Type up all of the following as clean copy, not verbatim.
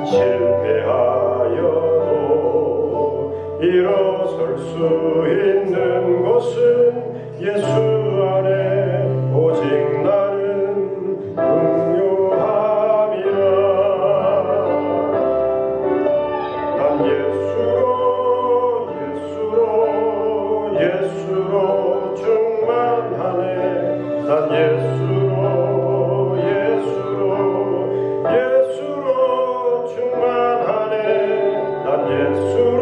실패하여도 일어설 수 있는 것은 예수 안에 오직 나는 풍요함이라. 난 예수로 충만하네. 난 예수로 충만하네. 난 예수로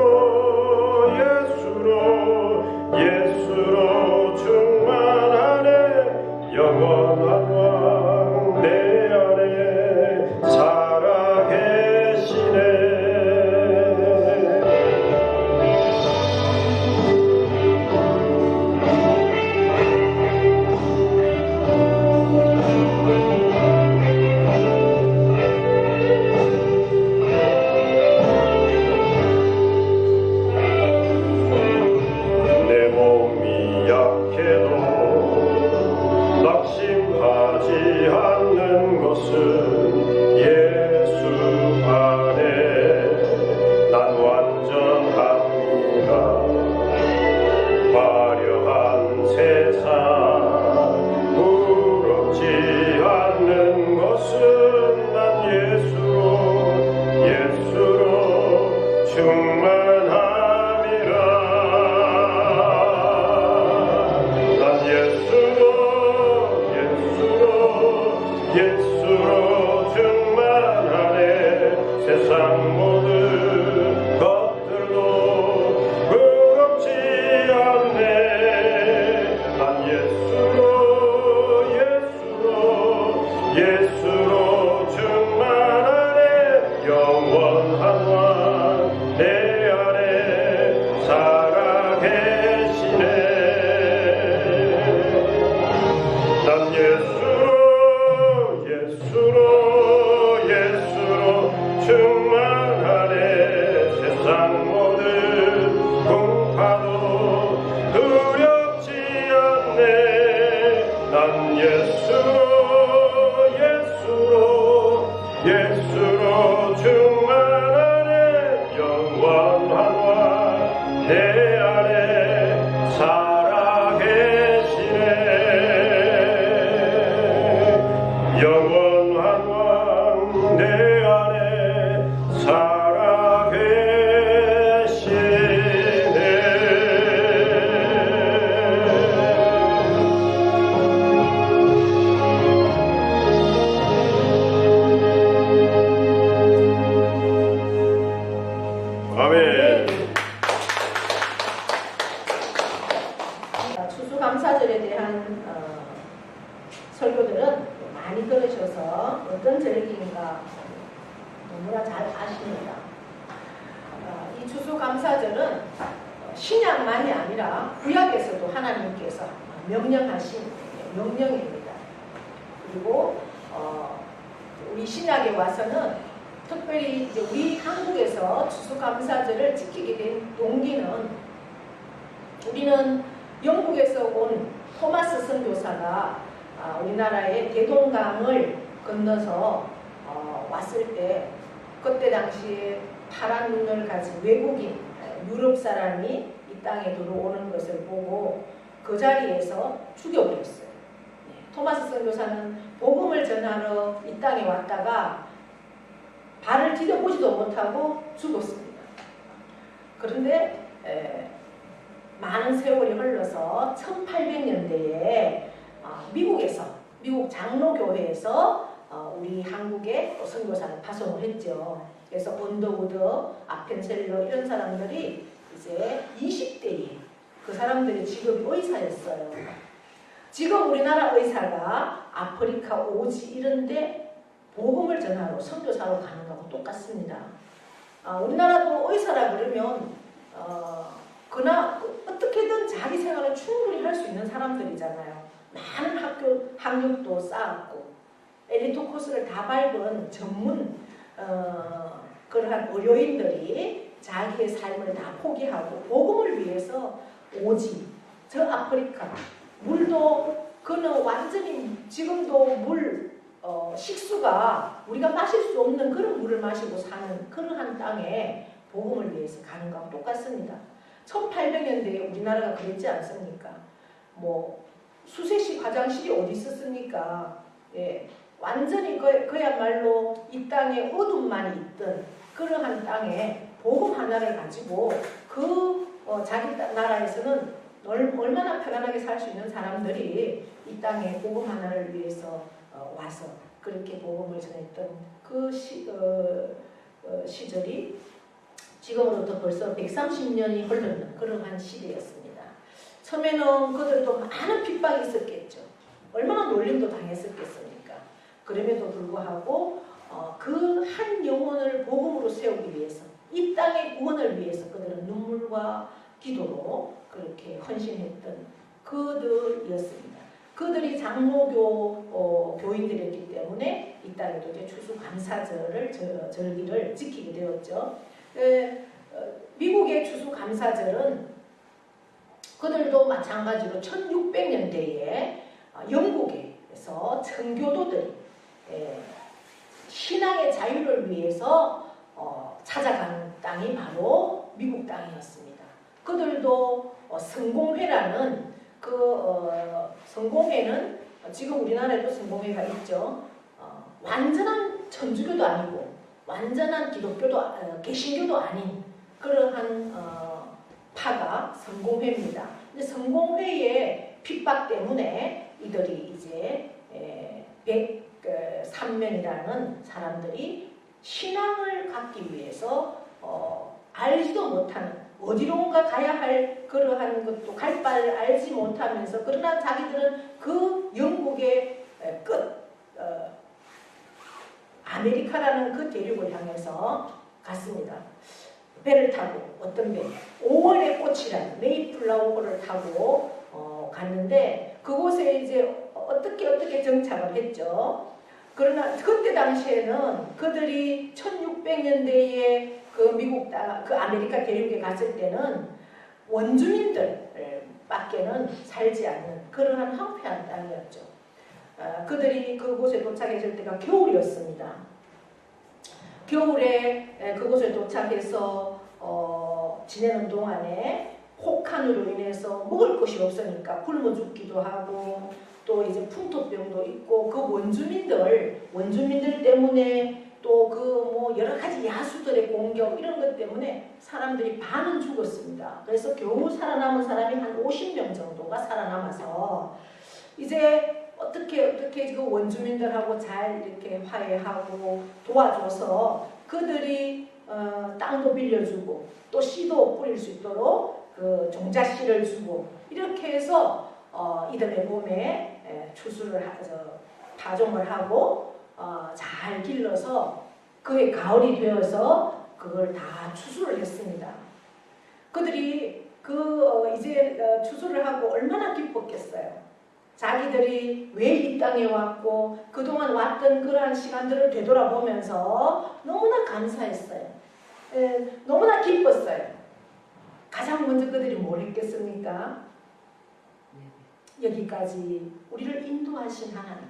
충만하네. 영원한 왕 내 안에 살아계시네. 낙심하지 않는 것은 예수 안에 난 완전합니다. 화려한 세상 부럽지 않는 것은 난 예수로 충만함이라. 난 예수로 충만하네. 세상 모든 것들도 부럽지 않네. 난 예수로 충만하네. 영원한 왕 내 안에 살아계시네. 난 예수로 충만하네. 세상 모든 풍파도 두렵지 않네. 난 예수로 충만하네. 영원한 왕 내 안에 살아계시네. 영원한 왕 내 안에 살아계시네. 아멘. 추수감사절에 대한 설교들은 많이 들으셔서 어떤 절기인가 너무나 잘 아십니다. 이 추수감사절은 신약만이 아니라 구약에서도 하나님께서 명령하신 명령입니다. 그리고 우리 신약에 와서는 특별히 이제 우리 한국에서 추수감사절을 지키게 된 동기는 우리는 영국에서 온 토마스 선교사가 우리나라의 대동강을 건너서 왔을 때 그때 당시에 파란 눈을 가진 외국인 유럽 사람이 이 땅에 들어오는 것을 보고 그 자리에서 죽여버렸어요. 토마스 선교사는 복음을 전하러 이 땅에 왔다가 발을 디뎌보지도 못하고 죽었습니다. 그런데 많은 세월이 흘러서 1800년대에 미국 장로교회에서 우리 한국에 선교사를 파송을 했죠. 그래서 언더우드, 아펜셀러 이런 사람들이 이제 20대에 그 사람들이 직업이 의사였어요. 지금 우리나라 의사가 아프리카, 오지 이런데 복음을 전하러 선교사로 가는 거하고 똑같습니다. 우리나라도 의사라 그러면 그나 어떻게든 자기 생활을 충분히 할 수 있는 사람들이잖아요. 많은 학력도 쌓았고 엘리트 코스를 다 밟은 전문 그러한 의료인들이 자기의 삶을 다 포기하고 복음을 위해서 오지 저 아프리카 물도 그는 완전히 지금도 물 식수가 우리가 마실 수 없는 그런 물을 마시고 사는 그러한 땅에 복음을 위해서 가는 거하고 똑같습니다. 1800년대에 우리나라가 그랬지 않습니까? 뭐 수세식 화장실이 어디 있었습니까? 예, 완전히 그야말로 이 땅에 어둠만 있던 그러한 땅에 복음 하나를 가지고 자기 나라에서는 얼마나 편안하게 살 수 있는 사람들이 이 땅에 복음 하나를 위해서 와서 그렇게 복음을 전했던 그 시절이 지금으로부터 벌써 130년이 흘렀는 그러한 시대였습니다. 처음에는 그들도 많은 핍박이 있었겠죠. 얼마나 놀림도 당했었겠습니까? 그럼에도 불구하고 그 한 영혼을 복음으로 세우기 위해서 이 땅의 구원을 위해서 그들은 눈물과 기도로 그렇게 헌신했던 그들이었습니다. 그들이 장로교 교인들이었기 때문에 이 땅에도 이제 추수감사절을 절기를 지키게 되었죠. 미국의 추수감사절은 그들도 마찬가지로 1600년대에 영국에서 청교도들이 신앙의 자유를 위해서 찾아간 땅이 바로 미국 땅이었습니다. 그들도 성공회라는 성공회는 지금 우리나라에도 성공회가 있죠. 완전한 천주교도 아니고 완전한 기독교도 개신교도 아닌 그러한 파가 성공회입니다. 근데 성공회의 핍박 때문에 이들이 이제 103명이라는 사람들이 신앙을 갖기 위해서 알지도 못하는 어디론가 가야 할 그러한 것도 갈 바를 알지 못하면서 그러나 자기들은 그 영국의 끝 아메리카라는 그 대륙을 향해서 갔습니다. 배를 타고 어떤 배 5월의 꽃이라는 메이플라워를 타고 갔는데 그곳에 이제 어떻게 정착을 했죠. 그러나 그때 당시에는 그들이 1600년대에 그 미국 그 아메리카 대륙에 갔을 때는 원주민들 밖에는 살지 않는 그러한 황폐한 땅이었죠. 그들이 그곳에 도착했을 때가 겨울이었습니다. 겨울에 그곳에 도착해서 지내는 동안에 혹한으로 인해서 먹을 것이 없으니까 굶어 죽기도 하고 또 이제 풍토병도 있고 그 원주민들 때문에 또 그 뭐 여러 가지 야수들의 공격 이런 것 때문에 사람들이 반은 죽었습니다. 그래서 겨우 살아남은 사람이 한 50명 정도가 살아남아서 이제 어떻게 그 원주민들하고 잘 이렇게 화해하고 도와줘서 그들이 땅도 빌려주고 또 씨도 뿌릴 수 있도록 그 종자씨를 주고 이렇게 해서 이들의 몸에 추수를 파종을 하고 잘 길러서 그게 가을이 되어서 그걸 다 추수를 했습니다. 그들이 이제 추수를 하고 얼마나 기뻤겠어요. 자기들이 왜 이 땅에 왔고 그동안 왔던 그러한 시간들을 되돌아보면서 너무나 감사했어요. 너무나 기뻤어요. 가장 먼저 그들이 뭘 했겠습니까? 여기까지 우리를 인도하신 하나님,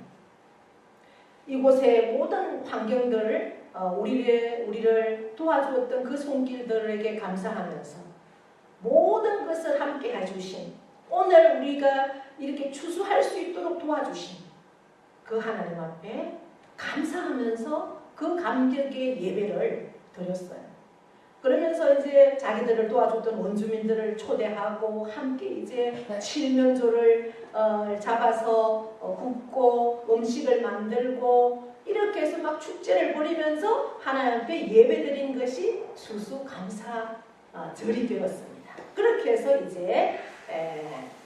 이곳의 모든 환경들을 우리를 도와주었던 그 손길들에게 감사하면서 모든 것을 함께 해주신 오늘 우리가 이렇게 추수할 수 있도록 도와주신 그 하나님 앞에 감사하면서 그 감격의 예배를 드렸어요. 그러면서 이제 자기들을 도와줬던 원주민들을 초대하고 함께 이제 칠면조를 잡아서 굽고 음식을 만들고 이렇게 해서 막 축제를 벌이면서 하나님 앞에 예배드린 것이 추수감사절이 되었습니다. 그렇게 해서 이제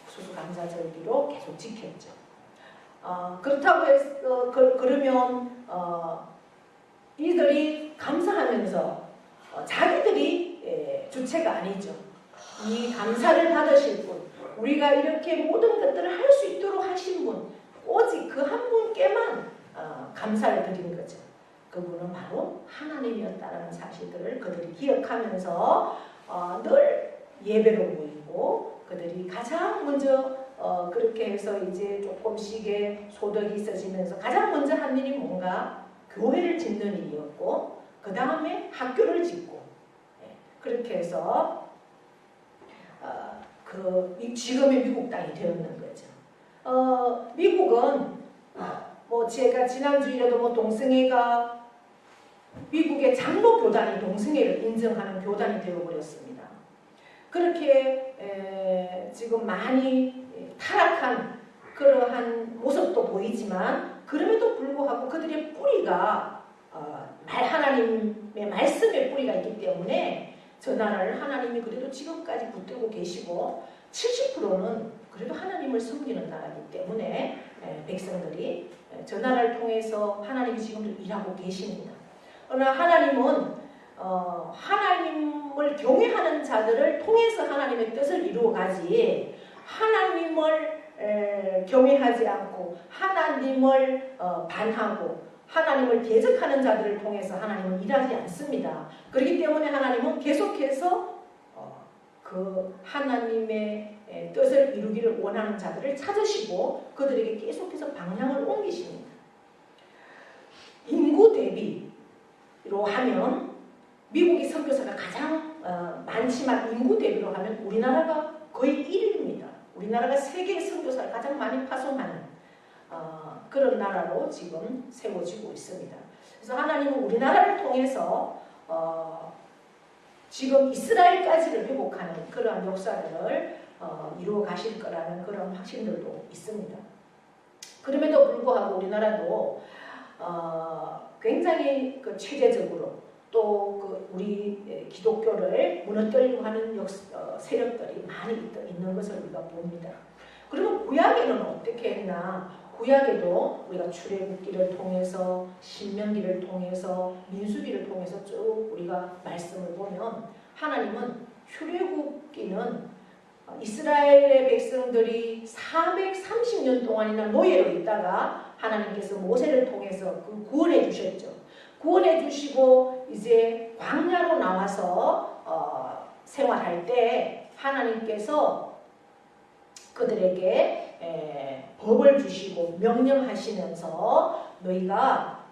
추수감사절기로 계속 지켰죠. 그렇다고 해서 그러면 이들이 감사하면서 자기들이 주체가 아니죠. 이 감사를 받으실 분, 우리가 이렇게 모든 것들을 할 수 있도록 하신 분, 오직 그 한 분께만 감사를 드리는 거죠. 그분은 바로 하나님이었다는 사실들을 그들이 기억하면서 늘 예배로 모이고 그들이 가장 먼저 그렇게 해서 이제 조금씩의 소득이 있어지면서 가장 먼저 한 일이 뭔가 교회를 짓는 일이었고 그 다음에 학교를 짓고 그렇게 해서 지금의 미국 땅이 되었는 거죠. 미국은 뭐 제가 지난주에도 뭐 동성애가 미국의 장로 교단이 동성애를 인정하는 교단이 되어버렸습니다. 그렇게 지금 많이 타락한 그러한 모습도 보이지만 그럼에도 불구하고 그들의 뿌리가 하나님의 말씀의 뿌리가 있기 때문에 저 나라를 하나님이 그래도 지금까지 붙들고 계시고 70%는 그래도 하나님을 섬기는 나라이기 때문에 백성들이 저 나라를 통해서 하나님이 지금도 일하고 계십니다. 그러나 하나님은 하나님을 경외하는 자들을 통해서 하나님의 뜻을 이루어가지 하나님을 경외하지 않고 하나님을 반하고 하나님을 대적하는 자들을 통해서 하나님은 일하지 않습니다. 그렇기 때문에 하나님은 계속해서 그 하나님의 뜻을 이루기를 원하는 자들을 찾으시고 그들에게 계속해서 방향을 옮기십니다. 인구 대비로 하면 미국이 선교사가 가장 많지만 인구 대비로 하면 우리나라가 거의 1위입니다. 우리나라가 세계 선교사를 가장 많이 파송하는 그런 나라로 지금 세워지고 있습니다. 그래서 하나님은 우리나라를 통해서 지금 이스라엘까지를 회복하는 그러한 역사를 이루어 가실 거라는 그런 확신들도 있습니다. 그럼에도 불구하고 우리나라도 굉장히 체제적으로 또 우리 기독교를 무너뜨리려고 하는 세력들이 많이 있는 것을 우리가 봅니다. 그러면 구약에는 어떻게 했나? 구약에도 우리가 출애굽기를 통해서 신명기를 통해서 민수기를 통해서 쭉 우리가 말씀을 보면 하나님은 출애굽기는 이스라엘의 백성들이 430년 동안이나 노예로 있다가 하나님께서 모세를 통해서 구원해 주셨죠. 구원해 주시고 이제 광야로 나와서 생활할 때 하나님께서 그들에게 법을 주시고 명령하시면서 너희가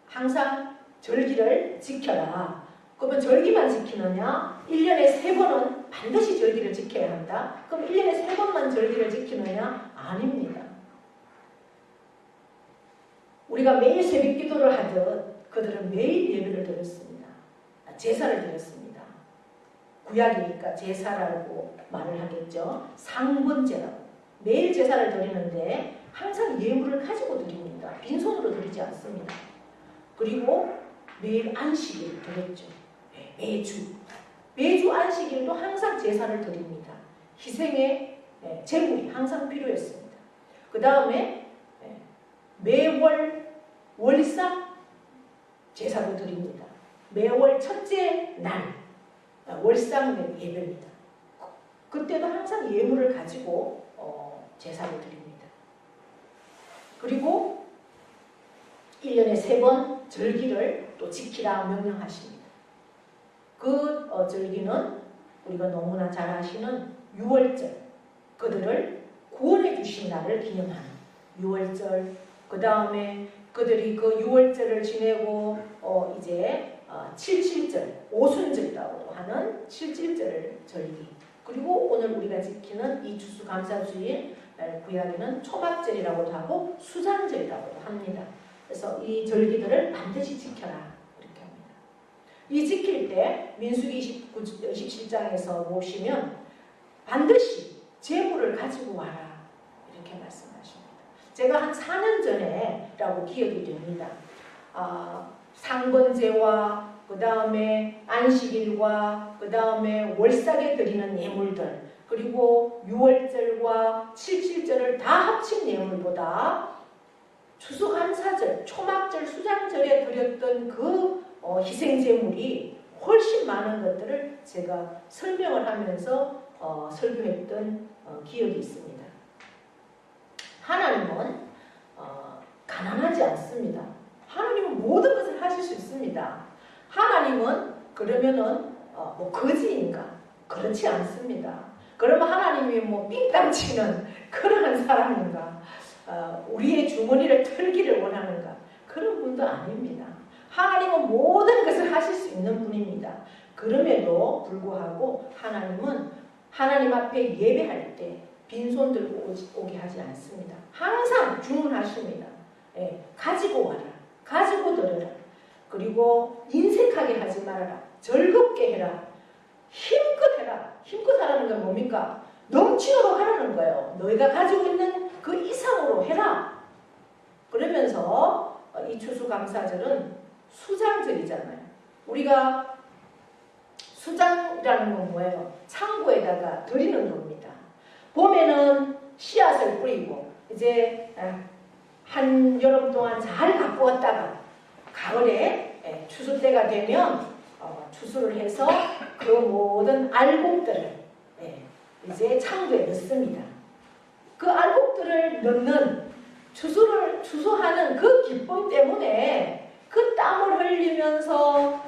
항상 절기를 지켜라. 그러면 절기만 지키느냐? 1년에 3번은 반드시 절기를 지켜야 한다. 그럼 1년에 3번만 절기를 지키느냐? 아닙니다. 우리가 매일 새벽 기도를 하듯 그들은 매일 예배를 드렸습니다. 제사를 드렸습니다. 구약이니까 제사라고 말을 하겠죠. 상번제라고. 매일 제사를 드리는데 항상 예물을 가지고 드립니다. 빈손으로 드리지 않습니다. 그리고 매일 안식일 드렸죠. 매주 안식일도 항상 제사를 드립니다. 희생의 제물이 항상 필요했습니다. 그 다음에 매월 월상 제사도 드립니다. 매월 첫째 날 월상 예배입니다. 그때도 항상 예물을 가지고 제사를 드립니다. 그리고 1년에 3번 절기를 또 지키라 명령하십니다. 그 절기는 우리가 너무나 잘 아시는 유월절, 그들을 구원해 주신 날을 기념하는 유월절, 그 다음에 그들이 그 유월절을 지내고 이제 77절, 오순절이라고 하는 77절 절기, 그리고 오늘 우리가 지키는 이 추수감사주일 구약에는 초막절이라고도 하고 수장절이라고도 합니다. 그래서 이 절기들을 반드시 지켜라 이렇게 합니다. 이 지킬 때 민수기 27장에서 보시면 반드시 제물을 가지고 와라 이렇게 말씀하십니다. 제가 한 4년 전에라고 기억이 됩니다. 상번제와 그 다음에 안식일과 그 다음에 월삭에 드리는 예물들, 그리고 유월절과 77절을 다 합친 예물보다 추수감사절, 초막절, 수장절에 드렸던 그 희생제물이 훨씬 많은 것들을 제가 설명을 하면서 설교했던 기억이 있습니다. 하나님은 가난하지 않습니다. 하나님은 모든 것을 하실 수 있습니다. 하나님은 그러면은 거지인가? 그렇지 않습니다. 그러면 하나님이 뭐 삥땅 치는 그러한 사람인가? 우리의 주머니를 털기를 원하는가? 그런 분도 아닙니다. 하나님은 모든 것을 하실 수 있는 분입니다. 그럼에도 불구하고 하나님은 하나님 앞에 예배할 때 빈손 들고 오게 하지 않습니다. 항상 주문하십니다. 예, 가지고 와라. 가지고 들어라. 그리고 인색하게 하지 말아라. 즐겁게 해라. 힘껏 해라. 힘껏 하라는 건 뭡니까? 넘치도록 하라는 거예요. 너희가 가지고 있는 그 이상으로 해라. 그러면서 이 추수감사절은 수장절이잖아요. 우리가 수장이라는 건 뭐예요? 창고에다가 들이는 겁니다. 봄에는 씨앗을 뿌리고 이제 한 여름 동안 잘 갖고 왔다가 가을에 추수 때가 되면 추수를 해서 그 모든 알곡들을 이제 창고에 넣습니다. 그 알곡들을 넣는 추수하는 그 기쁨 때문에 그 땀을 흘리면서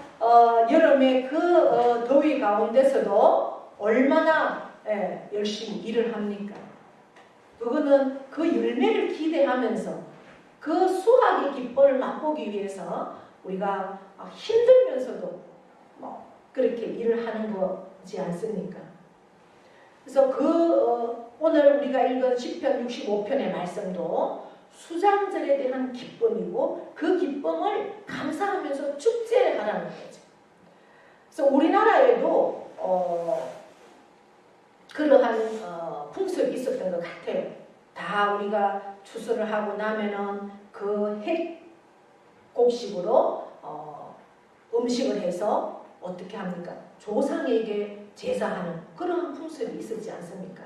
여름에 그 더위 가운데서도 얼마나 열심히 일을 합니까? 그거는 그 열매를 기대하면서 그 수확의 기쁨을 맛보기 위해서 우리가 힘들면서도 뭐 그렇게 일을 하는 거지 않습니까? 그래서 오늘 우리가 읽은 시편 65편의 말씀도 수장절에 대한 기쁨이고 그 기쁨을 감사하면서 축제를 하라는 거죠. 그래서 우리나라에도 그러한 풍습이 있었던 것 같아요. 다 우리가 추수를 하고 나면은 그 곡식으로 음식을 해서 어떻게 합니까? 조상에게 제사하는 그런 풍습이 있었지 않습니까?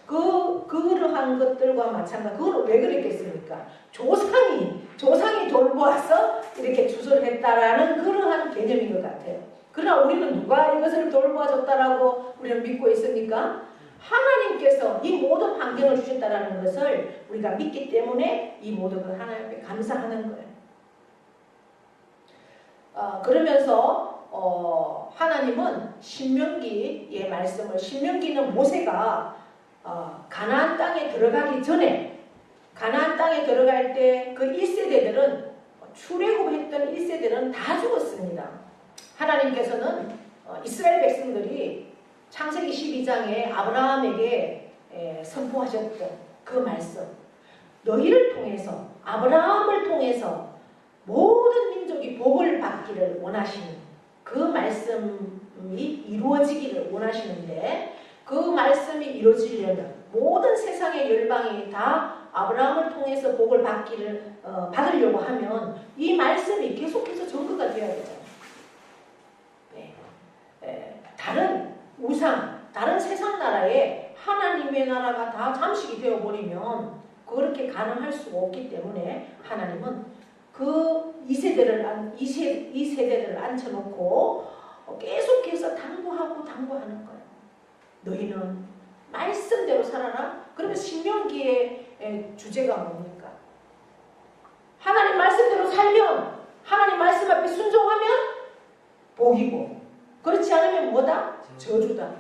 그러한 것들과 마찬가지. 그걸 왜 그랬겠습니까? 조상이 돌보아서 이렇게 추수를 했다라는 그러한 개념인 것 같아요. 그러나 우리는 누가 이것을 돌보아줬다라고 우리는 믿고 있습니까? 하나님께서 이 모든 환경을 주셨다라는 것을 우리가 믿기 때문에 이 모든 걸 하나님 앞에 감사하는 거예요. 그러면서 하나님은 신명기의 말씀을, 신명기는 모세가 가나안 땅에 들어가기 전에, 가나안 땅에 들어갈 때 그 1세대들은 출애굽했던 1세대들은 다 죽었습니다. 하나님께서는 이스라엘 백성들이 창세기 12장에 아브라함에게 선포하셨던 그 말씀, 너희를 통해서, 아브라함을 통해서 모든 민족이 복을 받기를 원하시는 그 말씀이 이루어지기를 원하시는데, 그 말씀이 이루어지려면 모든 세상의 열방이 다 아브라함을 통해서 복을 받으려고 하면 이 말씀이 계속해서 전거가 되어야 되잖아요. 다른 우상, 다른 세상 나라에 하나님의 나라가 다 잠식이 되어버리면 그렇게 가능할 수가 없기 때문에 하나님은 그 2세대를 앉혀놓고 계속해서 당부하는 거예요. 너희는 말씀대로 살아라. 그러면 신명기의 주제가 뭡니까? 하나님 말씀대로 살면, 하나님 말씀 앞에 순종하면 복이고, 그렇지 않으면 뭐다? 저주다.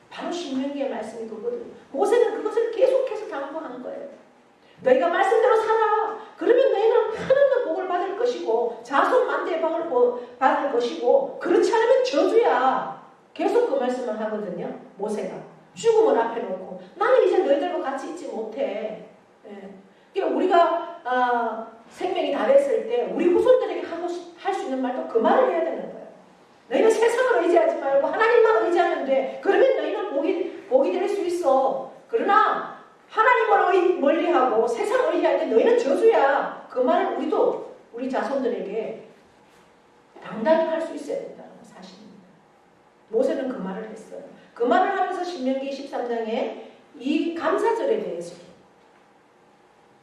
바로 신명기의 말씀이 그거든. 모세는 그것을 계속해서 당부하는 거예요. 너희가 말씀대로 살아. 그러면 너희는 하나님의 복을 받을 것이고 자손 만대의 복을 받을 것이고, 그렇지 않으면 저주야. 계속 그 말씀을 하거든요. 모세가 죽음을 앞에 놓고 나는 이제 너희들과 같이 있지 못해. 그러니까 우리가 생명이 다 됐을 때 우리 후손들에게 할 수 있는 말도 그 말을 해야 되는 거예요. 너희는 세상을 의지하지 말고 하나님만 의지하면 돼. 그러면 너희는 복이 될 수 있어. 그러나 하나님을 멀리하고 세상을 의지할 때 너희는 저주야. 그 말을 우리 자손들에게 당당히 할 수 있어야 된다는 사실입니다. 모세는 그 말을 했어요. 그 말을 하면서 신명기 13장에 이 감사절에 대해서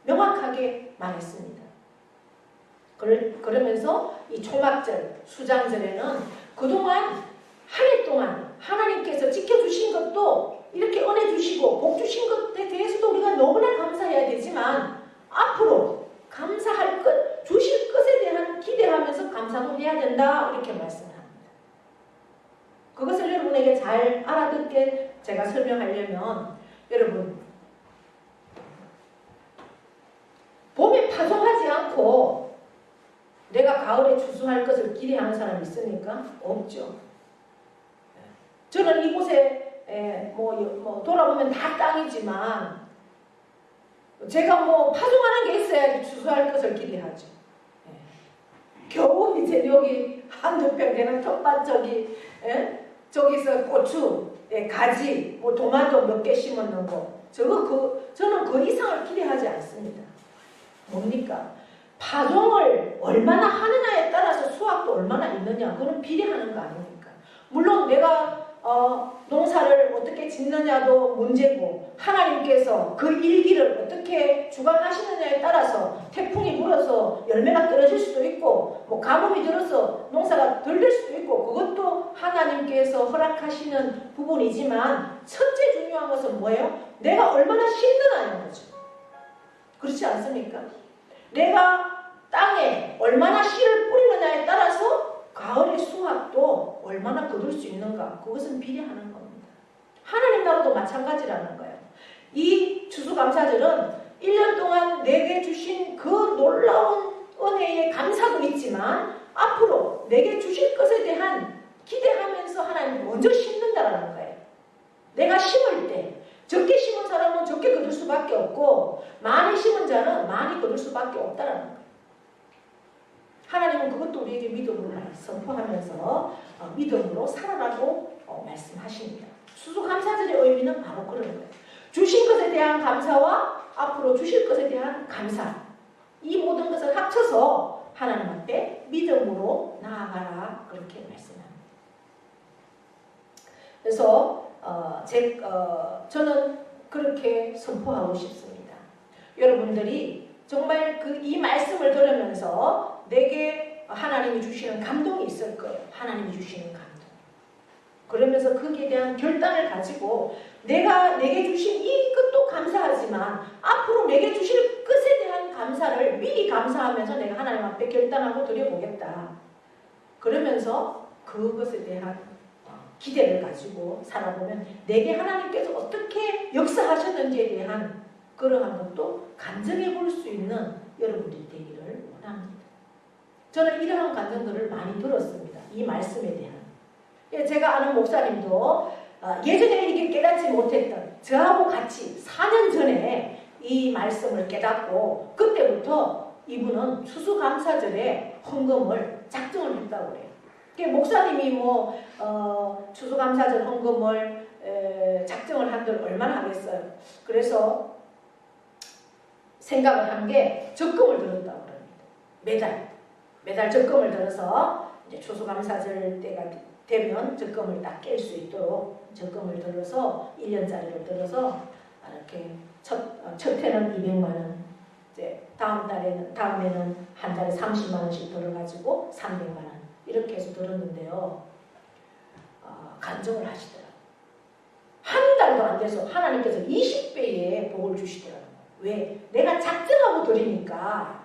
명확하게 말했습니다. 그러면서 이 초막절, 수장절에는 그동안 한 해 동안 하나님께서 지켜주신 것도 이렇게 은혜 주시고 복 주신 것에 대해서도 우리가 너무나 감사해야 되지만, 앞으로 감사할 것, 주실 것에 대한 기대하면서 감사도 해야 된다, 이렇게 말씀을 합니다. 그것을 여러분에게 잘 알아듣게 제가 설명하려면 여러분 봄에 파종하지 않고 내가 가을에 추수할 것을 기대하는 사람이 있습니까? 없죠. 저는 이곳에 돌아보면 다 땅이지만 제가 파종하는 게 있어야지 추수할 것을 기대하죠. 겨우 이제 여기 한두 평 되는 텃밭 저기서 고추, 가지, 도마토 몇 개 심었는 거 저는 그 이상을 기대하지 않습니다. 뭡니까? 파종을 얼마나 하느냐에 따라서 수확도 얼마나 있느냐 그거는 비례하는 거 아닙니까? 물론 내가 농사를 어떻게 짓느냐도 문제고 하나님께서 그 일기를 어떻게 주관하시느냐에 따라서 태풍이 불어서 열매가 떨어질 수도 있고 가뭄이 들어서 농사가 덜 될 수도 있고 그것도 하나님께서 허락하시는 부분이지만 첫째 중요한 것은 뭐예요? 내가 얼마나 심느냐는 거죠. 그렇지 않습니까? 내가 땅에 얼마나 씨를 뿌리느냐에 따라서 가을의 수확도 얼마나 거둘 수 있는가 그것은 비례하는 겁니다. 하나님 나라도 마찬가지라는 거예요. 이 추수감사절은 1년 동안 내게 주신 그 놀라운 은혜에 감사도 있지만 앞으로 내게 주실 것에 대한 기대하면서 하나님 먼저 심는다라는 거예요. 내가 심을 때 적게 심은 사람은 적게 거둘 수밖에 없고 많이 심은 자는 많이 거둘 수밖에 없다라는 거예요. 하나님은 그것도 우리에게 믿음으로 선포하면서 믿음으로 살아라고 말씀하십니다. 추수감사절의 의미는 바로 그런 거예요. 주신 것에 대한 감사와 앞으로 주실 것에 대한 감사 이 모든 것을 합쳐서 하나님 앞에 믿음으로 나아가라 그렇게 말씀합니다. 그래서 저는 그렇게 선포하고 싶습니다. 여러분들이 정말 이 말씀을 들으면서 내게 하나님이 주시는 감동이 있을 거예요. 하나님이 주시는 감동. 그러면서 거기에 대한 결단을 가지고 내게 주신 이것도 감사하지만 앞으로 내게 주실 것에 대한 감사를 미리 감사하면서 내가 하나님 앞에 결단하고 드려보겠다. 그러면서 그것에 대한 기대를 가지고 살아보면 내게 하나님께서 어떻게 역사하셨는지에 대한 그러한 것도 간증해 볼 수 있는 여러분들이 되기를 원합니다. 저는 이러한 간증들을 많이 들었습니다. 이 말씀에 대한. 제가 아는 목사님도 예전에 이게 깨닫지 못했던 저하고 같이 4년 전에 이 말씀을 깨닫고 그때부터 이분은 추수감사절에 헌금을 작정을 했다고 그래요. 목사님이 추수감사절 헌금을 작정을 한들 얼마나 하겠어요. 그래서 생각을 한 게 적금을 들었다고 합니다. 매달 적금을 들어서 이제 추수감사절 때가 되면 적금을 딱 깰 수 있도록 적금을 들어서 1년짜리를 들어서 이렇게 첫 해는 200만 원, 이제 다음에는 한 달에 30만 원씩 들어가지고 300만 원 이렇게 해서 들었는데요. 간증을 하시더라고요. 한 달도 안 돼서 하나님께서 20배의 복을 주시더라고요. 왜? 내가 작정하고 드리니까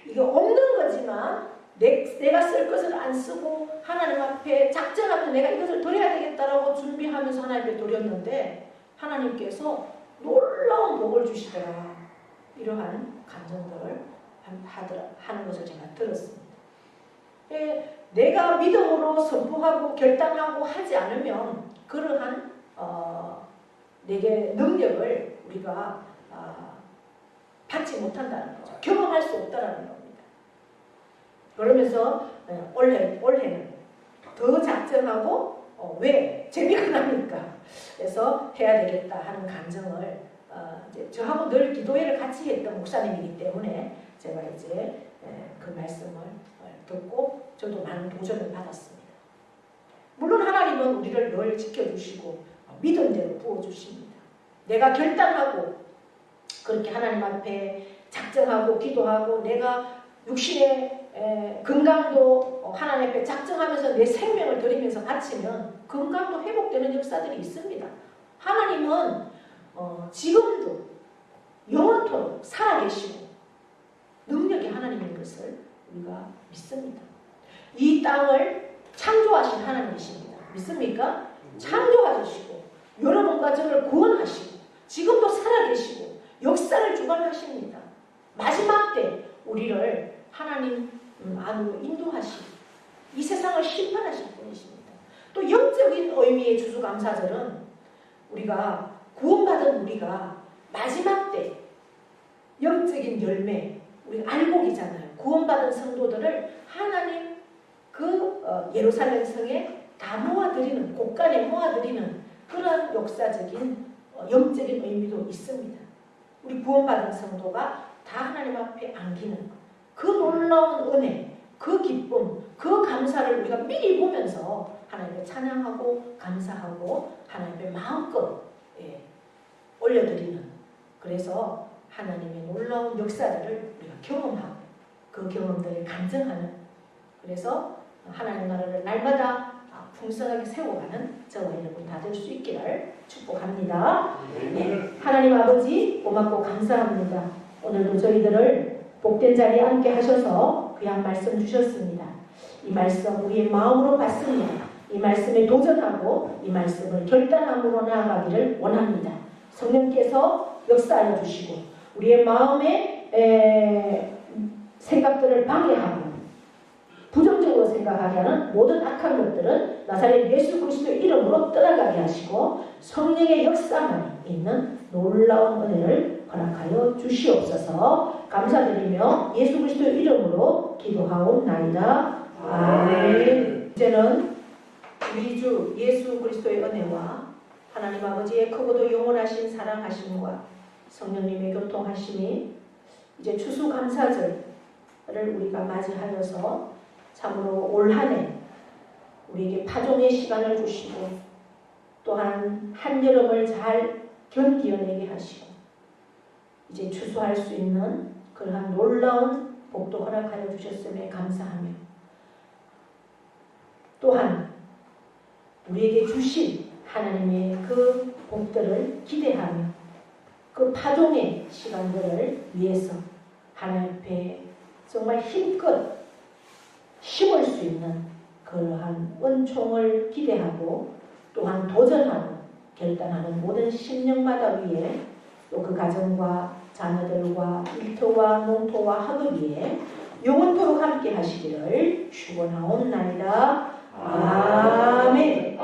이게 없는 거지만 내가 쓸 것을 안 쓰고 하나님 앞에 작정하면 내가 이것을 드려야 되겠다라고 준비하면서 하나님 앞에 드렸는데 하나님께서 놀라운 복을 주시더라. 이러한 감정들을 하는 것을 제가 들었습니다. 내가 믿음으로 선포하고 결단하고 하지 않으면 그러한 내게 능력을 우리가 받지 못한다는 거죠. 경험할 수 없다는 겁니다. 그러면서 올해는 더 작정하고 왜? 재미가 나니까. 그래서 해야 되겠다 하는 감정을 이제 저하고 늘 기도회를 같이 했던 목사님이기 때문에 제가 이제 그 말씀을 듣고 저도 많은 도전을 받았습니다. 물론 하나님은 우리를 늘 지켜주시고 믿음대로 부어주십니다. 내가 결단하고 그렇게 하나님 앞에 작정하고 기도하고 내가 육신의 건강도 하나님 앞에 작정하면서 내 생명을 드리면서 바치면 건강도 회복되는 역사들이 있습니다. 하나님은 지금도 영원토록 살아계시고 능력이 하나님인 것을 우리가 믿습니다. 이 땅을 창조하신 하나님이십니다. 믿습니까? 창조하시고 여러분과 저를 구원하시고 지금도 살아계시고 역사를 주관하십니다. 마지막 때 우리를 하나님 안으로 인도하시고 이 세상을 심판하실 분이십니다. 또 영적인 의미의 추수감사절은 우리가 구원받은 우리가 마지막 때 영적인 열매 우리가 알곡이잖아요. 구원받은 성도들을 하나님 예루살렘 성에 다 모아드리는 곳간에 모아드리는 그런 역사적인 영적인 의미도 있습니다. 우리 구원받은 성도가 다 하나님 앞에 안기는 그 놀라운 은혜, 그 기쁨, 그 감사를 우리가 미리 보면서 하나님께 찬양하고 감사하고 하나님께 마음껏 올려드리는, 그래서 하나님의 놀라운 역사들을 우리가 경험하고 그 경험들을 간증하는, 그래서 하나님 나라를 날마다 풍성하게 세워가는 저와 여러분 다 될 수 있기를 축복합니다. 네, 하나님 아버지 고맙고 감사합니다. 오늘도 저희들을 복된 자리에 앉게 하셔서 귀한 말씀 주셨습니다. 이 말씀 우리의 마음으로 받습니다. 이 말씀에 도전하고 이 말씀을 결단함으로 나아가기를 원합니다. 성령께서 역사하여 주시고 우리의 마음의 생각들을 방해하고 부정적으로 생각하게 하는 모든 악한 것들은 나사렛 예수 그리스도의 이름으로 떠나가게 하시고 성령의 역사만 있는 놀라운 은혜를 허락하여 주시옵소서. 감사드리며 예수 그리스도의 이름으로 기도하옵나이다. 아멘. 이제는 우리 주 예수 그리스도의 은혜와 하나님 아버지의 크고도 영원하신 사랑하심과 성령님의 교통하심이 이제 추수감사절을 우리가 맞이하여서 참으로 올 한 해 우리에게 파종의 시간을 주시고 또한 한여름을 잘 견디어내게 하시고 이제 추수할 수 있는 그러한 놀라운 복도 허락하여 주셨음에 감사하며 또한 우리에게 주실 하나님의 그 복들을 기대하며 그 파종의 시간들을 위해서 하나님 앞에 정말 힘껏 심을 수 있는 그러한 은총을 기대하고 또한 도전하고 결단하는 모든 심령마다 위에 또 그 가정과 자녀들과 일터와 농토와 학업 위에 영원토록 함께 하시기를 축원하옵나이다. 아멘.